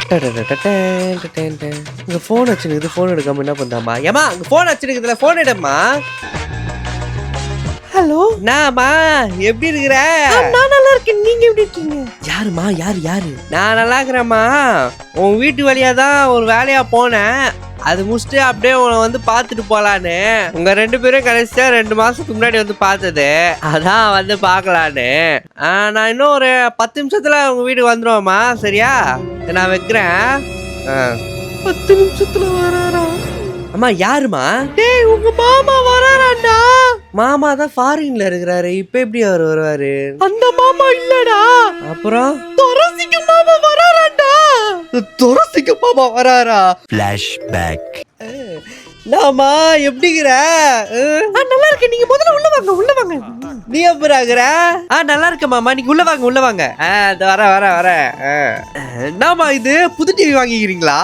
இங்க phone வச்சுருக்குது, phone எடுக்காம என்ன பண்ணாமா? ஏமா அங்க போன் வச்சுருக்குதுல, போன் எடுமா. ஹலோ, நான்மா எப்படி இருக்கிற? நான் நல்லா இருக்கேன், நீங்க எப்படி இருக்கீங்க? யாருமா? யாரு? நான் நல்லா இருக்கிறேம்மா. உன் வீட்டு வழியா தான் ஒரு வேலையா போனேன். அது முடிச்சுட்டு அப்படியே உன்னை வந்து பார்த்துட்டு போலான்னு. உங்க 2 பேரும் கடைசியா 2 மாசத்துக்கு முன்னாடி வந்து பார்த்தது, அதான் வந்து பார்க்கலான்னு. நான் இன்னும் ஒரு 10 நிமிஷத்துல உங்க வீட்டுக்கு வந்துருவோம்மா. சரியா? நான் வைக்கிறேன். 10 நிமிஷத்துல வராரா? அம்மா யாருமா? டேய் உங்க மாமா வராராண்டா. மாமா தான் ஃபாரின்ல இருக்கிறாரு, இப்ப எப்படி அவர் வருவாரு? அந்த மாமா இல்லடா. அப்புறம் தொரசிக்கு மாமா வராராண்டா. தொரசிக்கு மாமா வராரா? ஃபிளாஷ்பேக். நாமா எப்படிங்கிற? நல்லா இருக்கு, நீங்க முதல்ல உள்ள வாங்க. நீ எப்படிங்கிற? நல்லா இருக்க மாமா, நீங்க உள்ள வாங்க. வர. நாமா இது புது டிவி வாங்கிக்கிறீங்களா?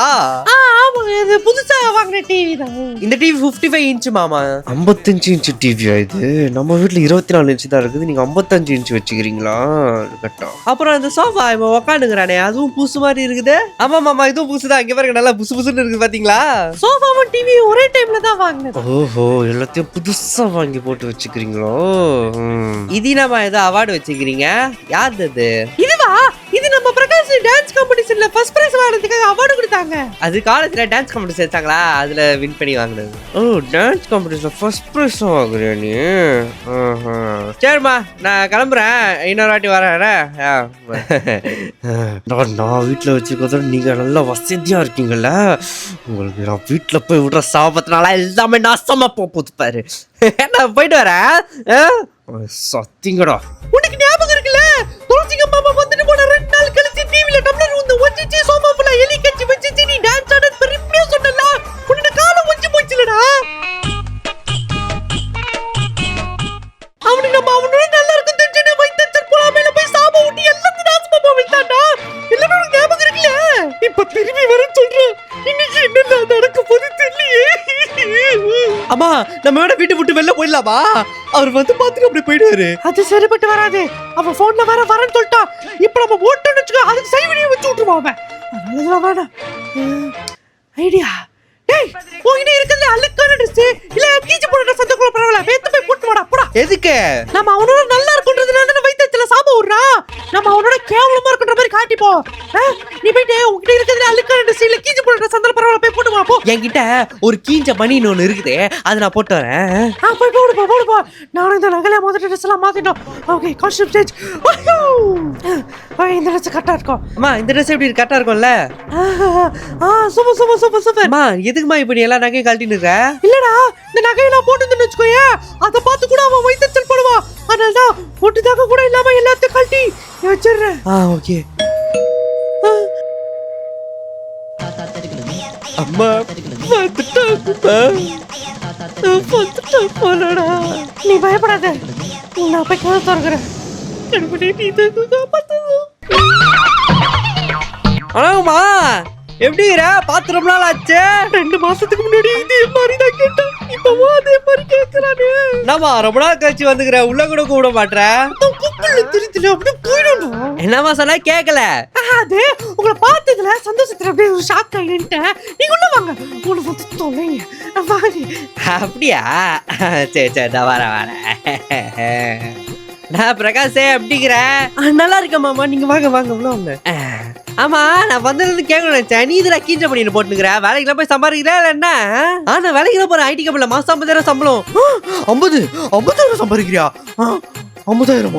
ஆமாங்க, இது புதுசா வாங்கின டிவி தான். இந்த டிவி 55 இன்ச் மாமா. 55 இன்ச் டிவியா இது? நம்ம வீட்டுல 24 இன்ச் தான் இருக்குது, நீங்க 55 இன்ச் வச்சுக்கிறீங்களா? கட்டம். அப்புறம் இந்த சோஃபா இவன் உக்காந்துக்கிறானே, அதுவும் புதுசு மாதிரி இருக்குது. ஆமா மாமா, இதுவும் புதுசுதான். இங்க பாருங்க, நல்லா புதுசுன்னு இருக்குது பாத்தீங்களா? சோஃபாவும் டிவி ஒரே டைம்ல தான் வாங்கினேன். ஓஹோ, எல்லாத்தையும் புதுசா வாங்கி போட்டு வச்சுக்கிறீங்களோ? இது நம்ம ஏதோ அவார்டு வச்சுக்கிறீங்க, யாரு அது? இதுவா? இது நம்ம பிரகாஷ் டான்ஸ் காம்படிஷன்ல ஃபர்ஸ்ட் பிரைஸ் வாங்குறதுக்காக அவார்டு கொடுத்தாங்க. அது காலேஜ்ல டான்ஸ் காம்படிஷன் வச்சாங்களா, அதுல வின் பண்ணி வாங்குனது. ஓ, டான்ஸ் காம்படிஷன்ல ஃபர்ஸ்ட் பிரைஸ் வாங்குறியா நீ? சரிம்மா, நான் கிளம்புறேன், இன்னொரு வாட்டி வரேன். நான் வீட்டுல வச்சுக்கிறத நீங்க நல்லா வசதியா இருக்கீங்கல்ல, உங்களுக்கு நான் வீட்டுல போய் விடுற சாபத்தினால எல்லாமே நாசமா போகுது பாரு. நான் போயிட்டு வரேன். சத்திங்கடா, உனக்கு ஞாபகம் இருக்குல்ல? துளசிங்க மாமா வந்துட்டு போன 2 நாள் கழிச்சு டிவில டம்ளர் வந்து ஒஞ்சிச்சு, சோஃபா ஃபுல்லா எலி கச்சி வச்சிச்சு, நீ டான்ஸ் ஆட பெருமையா சொன்னல, உன்ன காலம் ஒஞ்சி போச்சுலடா. அவனோட நல்லா இருக்கும் தெரிஞ்சனே வைத்தச்சல் போலாமேல போய் சாப ஊட்டி எல்லாத்தையும் நாசமா போவிட்டாடா. எல்லாமே உனக்கு ஞாபகம் இருக்குல்ல? இப்ப திரும்பி வர சொல்றேன். இன்னைக்கு என்ன நடக்க போகுது தெரியலையே. அம்மா, நம்ம வீட்டை விட்டு வெளில போயிடலாமா? அவர் வந்து பாத்துட்டு அப்படி போயிடுவாரு. அது சரிப்பட்டு வராது. அவன் போன்ல வரேன்னு சொல்லிட்டான். இப்ப நம்ம ஓட்டன்னு வச்சுக்கோ, அதுக்கு சைவடியை வச்சு விட்டுருவான் அவன். அதனாலதான் வேணாம் ஐடியா. டேய், உன்கிட்ட இருக்கிறது அழுக்கான ட்ரெஸ் இல்ல கீச்சு போடுற சந்தக்குள்ள பரவாயில்ல, வேத்து போய் போட்டு வாடா போடா. எதுக்கு? நம்ம அவனோட நல்லா இருக்குன்றதுனால தான வைத்தத்துல சாப விடுறா. நம்ம அவனோட கேவலமா இருக்குன்ற மாதிரி காட்டிப்போ. நீ போயிட்டு உன்கிட்ட இருக்கிறது அழுக்கான ட்ரெஸ் இல்ல கீச்சு போடுற சந்தல பரவாயில்ல, போய் போட்டு வா போ. என்கிட்ட ஒரு கீஞ்ச பனின்னு ஒன்னு இருக்குது, அதை நான் போட்டு வரேன். போய் போடு போ. நானும் இந்த நகல முதல்ல ட்ரெஸ் எல்லாம் மாத்திட்டோம். Okay, costume change. இந்த ட்ரெஸ் கரெக்டா இருக்கும். அம்மா, இந்த ட்ரெஸ் எப்படி கரெக்டா இருக்கும்ல? சூப்பர். அம்மா, எதுக்குமா இப்ப நீ எல்லா நகையும் கழட்டின்னு இருக்க? இல்லடா, இந்த நகையெல்லாம் போட்டுன்னு வச்சுக்கோயே, அதை பார்த்து கூட அவன் வைத்தச்சல் போடுவான். அதனாலதான் ஒட்டுதாக கூட இல்லாம எல்லாத்தையும் கழட்டி வச்சிடுறேன். ஓகே. அம்மா, நீ பயப்படாத, நான் போய் கதை திறக்கிறேன். அண்ணாமா, எப்படி பாத்து ரொம்ப நாள் ஆச்சு? 2 மாசத்துக்கு முன்னாடி இதே மாதிரி தான் கேட்டேன், இப்பவும் அதே மாதிரி கேட்கறானே. என்னமா ரொம்ப நாள் கழிச்சு வந்துக்கிற, உள்ள கூட கூட மாட்டேன். என்னமா சொன்னா கேட்கல? அது உங்களை பார்த்ததுல சந்தோஷத்துல அப்படியே ஷாக் ஆயிட்டேன். நீங்க உள்ள வாங்க, உங்களை வந்து தொலைங்க. அப்படியா? சரி, நான் வரேன். நான் பிரகாஷே, அப்படிங்கிற நல்லா இருக்க மாமா. நீங்க வாங்க உள்ள வாங்க. ஆமா, நான் வந்தது கேட்கணும் நினைச்சேன். நீ இதுல கீஞ்ச பண்ணிட்டு போட்டுக்கிற, வேலைக்குலாம் போய் சம்பாதிக்கிறா இல்ல என்ன? நான் வேலைக்கு போறேன், ஐடி கம்பெனில மாசம் 50,000 சம்பளம். 50,000 சம்பாதிக்கிறியா? 50,000?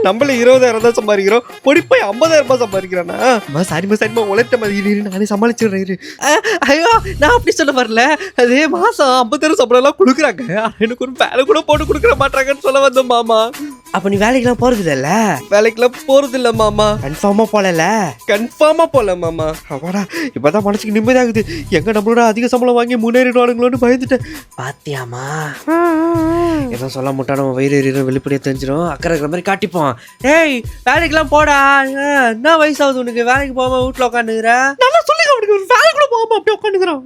நம்மள 20,000 தான் சம்பாதிக்கிறோம், பொடி போய் 50,000 சம்பாதிக்கிறானா? சரிமா உழைத்த மாதிரி நானே சமாளிச்சிடுறேன். ஐயோ, நான் அப்படி சொல்ல வரல. அதே மாசம் 50,000 சம்பளம் எல்லாம் கொடுக்குறாங்க, எனக்கு ஒரு வேலை கூட போட்டு கொடுக்குற மாட்டாங்கன்னு சொல்ல வந்தோம் மாமா. அப்ப நீ வேலைக்கெல்லாம் போறது இல்ல? வேலைக்கெல்லாம் போறது இல்ல மாமா. கன்ஃபார்மா போல மாமா. அவாடா, இப்பதான் மனசுக்கு நிம்மதியாகுது. எங்க நம்மளோட அதிக சம்பளம் வாங்கி முன்னேறிடுவானுங்களோன்னு பயந்துட்டேன். பாத்தியாமா, ஏதோ சொல்ல முட்டா நம்ம வயிறு வெளிப்படையா தெரிஞ்சிடும். அக்கறை இருக்கிற மாதிரி காட்டிப்போம். ஏய், வேலைக்கெல்லாம் போடா. என்ன வயசாகுது உனக்கு? வேலைக்கு போகாம வீட்டுல உட்காந்துக்கிற? நல்லா சொல்லுங்க, அவனுக்கு வேலை கூட மாமா அப்படியே உட்காந்துக்கிறான்.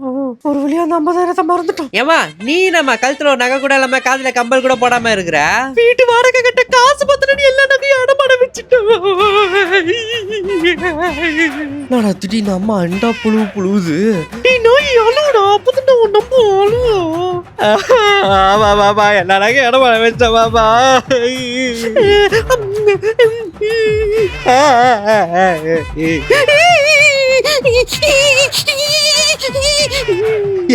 ஒரு வழியா அந்த 50,000 மறந்துட்டோம். ஏமா நீ நம்ம கழுத்துல ஒரு நகை கூட இல்லாம காதுல கம்பல் கூட போடாம இருக்கிற? வீட்டு வாடகை கட்ட காசு பத்திரடி எல்லா நகையும் அடமான வச்சுட்டோம். நான் திடீர்னு அம்மா அண்டா புழுவுது. நீ நோய் அழுவுடா, அப்பதான் உன் நம்ப அழுவோம். பாபா எல்லா நகையும் அடமான வச்ச பாபா.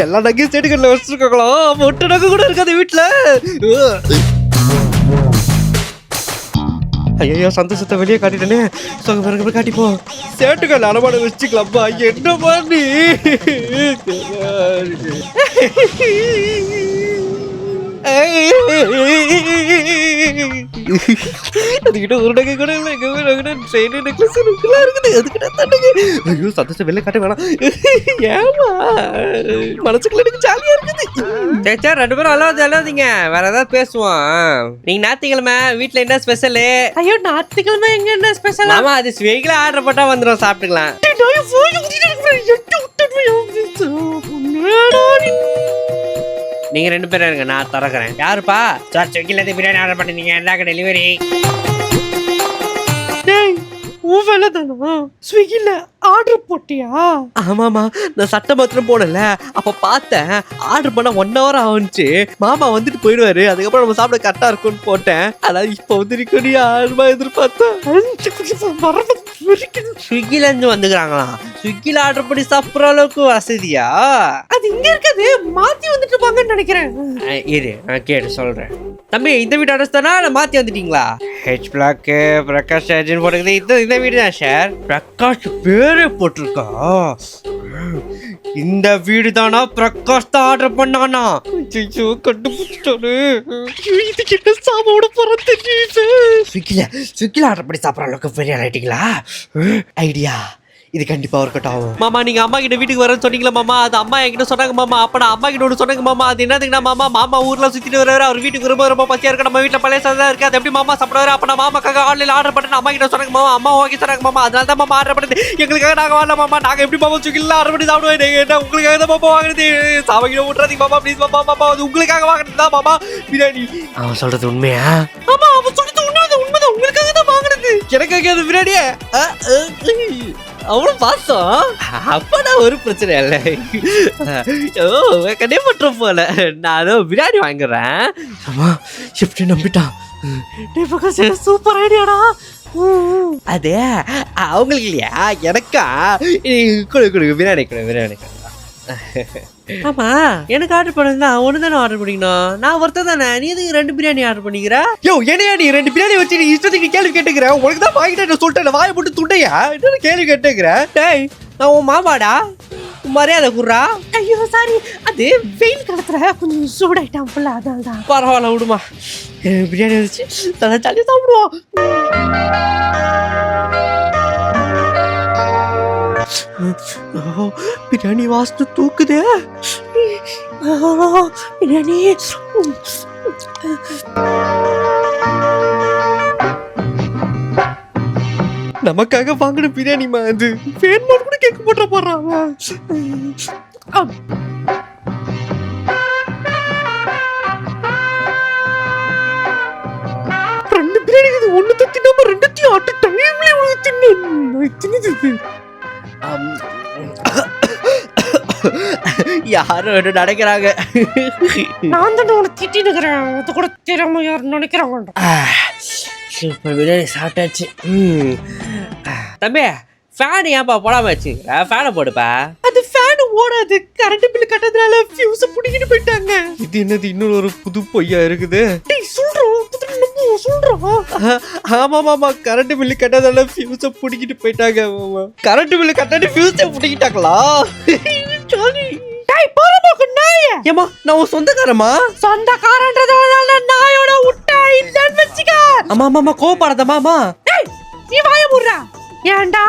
எல்லா நகையும் செடிகள்ல வச்சிருக்காங்களா? மொட்டை நகை கூட இருக்காது வீட்டுல. ஐயோ சந்தோஷத்தை வெளியே காட்டிட்டனே. பிறகு காட்டிப்போம். சேட்டுகள் அலமாட வச்சுக்கலாம்ப்பா. என்னப்பா நீ? அதுக்கிட்ட ஒரு நகை கூட இல்லை. ட்ரெயின் நெக்லஸ் இருக்குது. அதுக்கிட்ட ஐயோ சந்தோஷம் வெளில காட்ட வேணாம். ஏமா மனசுக்குள்ள எனக்கு ஜாலியா இருக்குது. சரி 2 பேரும் அல்லாதீங்க. வேற ஏதாவது பேசுவோம். நீங்க ஞாயிற்றுக்கிழமை வீட்டுல என்ன ஸ்பெஷலு? ஐயோ ஞாயிற்றுக்கிழமை எங்க என்ன ஸ்பெஷல்? ஆமா அது ஸ்விக்கில ஆர்டர் போட்டா வந்துடும், சாப்பிட்டுக்கலாம். நீங்க 2 பேரும் இருங்க, நான் திறக்கிறேன். யாருப்பா? சார் ஸ்விக்கில இருந்து பிரியாணி ஆர்டர் பண்ணிருந்தீங்க, என்னங்க டெலிவரி? உன் வேலை தானா? ஸ்விக்கில ஆர்டர் போட்டியா? ஆமாமா, நான் சட்டை மாத்திரம் போடல. அப்ப பார்த்தேன் ஆர்டர் பண்ண 1 hour ஆகுச்சு. மாமா வந்துட்டு போயிடுவாரு, அதுக்கப்புறம் நம்ம சாப்பிட கரெக்டா இருக்கும்னு போட்டேன். அதான் இப்ப வந்து நீ 6 எதிர்பார்த்தேன். ஸ்விக்கில இருந்து வந்துக்கிறாங்களா? ஸ்விக்கில ஆர்டர் பண்ணி சாப்பிடுற அளவுக்கு வசதியா? அது இங்க இருக்காது, மாத்தி வந்துட்டு இருப்பாங்கன்னு நினைக்கிறேன். இரு நான் கேட்டு சொல்றேன். தம்பி இந்த வீட்டு அட்ரஸ் தானா இல்ல மாத்தி வந்துட்டீங்களா? ஹெச் பிளாக் பிரகாஷ் ஏஜென்ட் போட்டுக்குது. இந்த வீடு தான் சார். பிரகாஷ் பேரே போட்டிருக்கா. இந்த வீடு தானா? பிரகாஷ் தான் ஆர்டர் பண்ணானா? ஐயோ கண்டுபிடிச்சானு. இதுக்கு என்ன சாப்பிட போற தெரியுது? ஸ்விக்கில ஆர்டர் பண்ணி சாப்பிட்ற அளவுக்கு பெரிய ஆயிட்டீங்களா? ஐடியா இது கண்டிப்பா ஒர்க் ஆகும். மாமா நீங்க அம்மா கிட்ட வீட்டுக்கு வரேன்னு சொன்னீங்களா மாமா? அது அம்மா என்கிட்ட சொன்னாங்க மாமா. அப்ப நான் அம்மா கிட்ட ஒன்று சொன்னாங்க மாமா. அது என்னதுன்னா மாமா ஊர்ல சுத்திட்டு வர்றாரு. அவர் வீட்டுக்கு ரொம்ப பசியா இருக்கு. நம்ம வீட்டுல பழைய சாதம் இருக்கு. அது எப்படி மாமா சாப்பிடுவாரு? அப்ப நான் மாமாக்காக ஆன்லைன்ல ஆர்டர் பண்ணேன். அம்மா கிட்ட சொன்னாங்க மாமா. அம்மா ஓகே சொன்னாங்க மாமா. அதனால தான் மாமா ஆர்டர் பண்ணது. எங்களுக்காக நாங்க வரல மாமா. நாங்க எப்படி மாமா ஸ்விக்கில ஆர்டர் பண்ணி சாப்பிடுவோம்? உங்களுக்காக தான் மாமா வாங்குறது. சாவகிட்ட விட்டுறாதீங்க மாமா ப்ளீஸ் மாமா. அது உங்களுக்காக வாங்குறது தான் மாமா பிரியாணி. அவன் சொல்றது உண்மையா? ஆமா அவன் சொல்றது உண்மைதான். உங்களுக்காக தான் வாங்குறது. எனக்காக அது பிரியாணியா? அவ்வளவு பாசம். அப்பனா ஒரு பிரச்சனை இல்லை. கடை பண்றோம் போல. நான் பிரியாணி வாங்குறேன். ஆமா எப்படி நம்பிட்டான். சூப்பர் ஐடியாடா. அது அவங்களுக்கு இல்லையா எனக்கா? கொடு பிரியாணி பிரியாணி. ஆமா எனக்கு ஆர்டர் பண்ணா ஒன்று தானே ஆர்டர் பண்ணிக்கணும். நான் ஒருத்தர் தானே. நீ எதுக்கு 2 பிரியாணி ஆர்டர் பண்ணிக்கிற? யோ என்னையா நீ 2 பிரியாணி வச்சு நீ இஷ்டத்துக்கு கேள்வி கேட்டுக்கிற? உனக்கு தான் வாங்கிட்டேன் சொல்லிட்டேன். வாயை போட்டு துண்டையா என்ன கேள்வி கேட்டுக்கிற? டேய் நான் உன் மாமாடா, மரியாதை குடுறா. ஐயோ சாரி, அது வெயில் காலத்துல கொஞ்சம் சூடாயிட்டான் போல, அதான் தான். பரவாயில்ல விடுமா. பிரியாணி வச்சு தலை ஜாலியாக சாப்பிடுவோம். பிரியாணி வாசனை தூக்குதே. பிரியாணி நமக்காக வாங்கின பிரியாணிமா. அது வேணுமா கூட கேட்க போட்ட போடுறாங்க. 2 பிரியாணி ஒண்ணு தத்தினாம 2த்தையும் ஆட்டு டைம்ல தின்னு. யாரும் என்ன நினைக்கிறாங்க? நான் தான் உன திட்டின்னு இருக்கிறேன். அது கூட தெரியாம யாரும் நினைக்கிறாங்க. சூப்பர் பிரியாணி சாப்பிட்டாச்சு. தம்பி ஃபேன் ஏன்பா போடாம வச்சுக்கிற? ஃபேனை போடுப்பா. அது ஃபேன் ஓடாது, கரண்ட் பில் கட்டறதுனால ஃபியூஸ் புடிங்கிட்டு போயிட்டாங்க. இது என்னது இன்னொரு ஒரு புது பொய்யா இருக்குது? டேய் சொல்றோம் ஆமா கரண்ட் பில் கட்டறதால ஃபியூஸ புடிங்கிட்டு போயிட்டாங்க. கரண்ட் பில் கட்டாட்டி ஃபியூஸை புடிங்கிட்டாங்களா? சாரி டேய் போறமாக்கு நாயே. ஏமா நான் உன் சொந்தக்காரமா? சொந்தக்காரன்றதால நாயோட உட்டா இல்லன்னு வெச்சுக்க. ஆமா கோபப்படாத மாமா. டேய் நீ வாய மூடுடா. ஏன்டா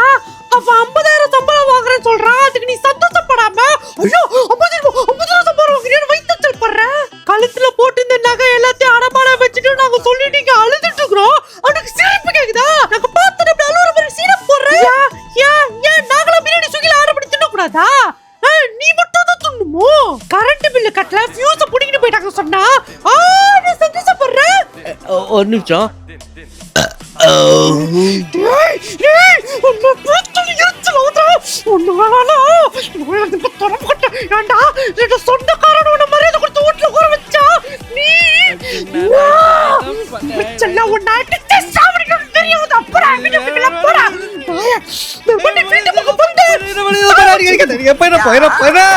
அவ 50,000 சம்பளம் வாங்குறேன்னு சொல்றான், அதுக்கு நீ சந்தோஷப்படாம ஐயோ 50,000 சம்பளம் வாங்குறேன்னு வைத்தல் பண்ற? கழுத்துல போட்டு இந்த நகை எல்லாத்தையும் அடமான வச்சுட்டு நாங்க சொல்லிட்டீங்க அழுதுட்டு இருக்கோம். அவனுக்கு சிரிப்பு கேக்குதா? நாங்க பார்த்துட்டு அப்படி அழுவுற மாதிரி சீரப் போடுற. ஏன் நாங்களும் பிரியாணி ஸ்விக்கில ஆர்டர் பண்ணி தின்ன கூடாதா? நீ மட்டும் தான் துண்ணுமோ? கரண்ட் பில்லு கட்டல ஃபியூஸ புடிங்கிட்டு போயிட்டாங்க சொன்னா நீ சந்தோஷப்படுற? ஒரு நிமிஷம். டேய் உன்னை பிரச்சனை எரிச்சல் ஆகுதா? ஒண்ணு வேணானா இப்ப தொடப்பட்ட ஏண்டா இந்த சொந்தக்காரன் உன்னை மரியாதை கொடுத்து வீட்டுல ஊற வச்சா நீ மிச்சல்ல உன்னை அடிச்சு சாவடிக்கணும்னு தெரியாது. அப்புறம் வீட்டுக்குள்ள போடா. வீட்டு பக்கம் போட்டு போயிடா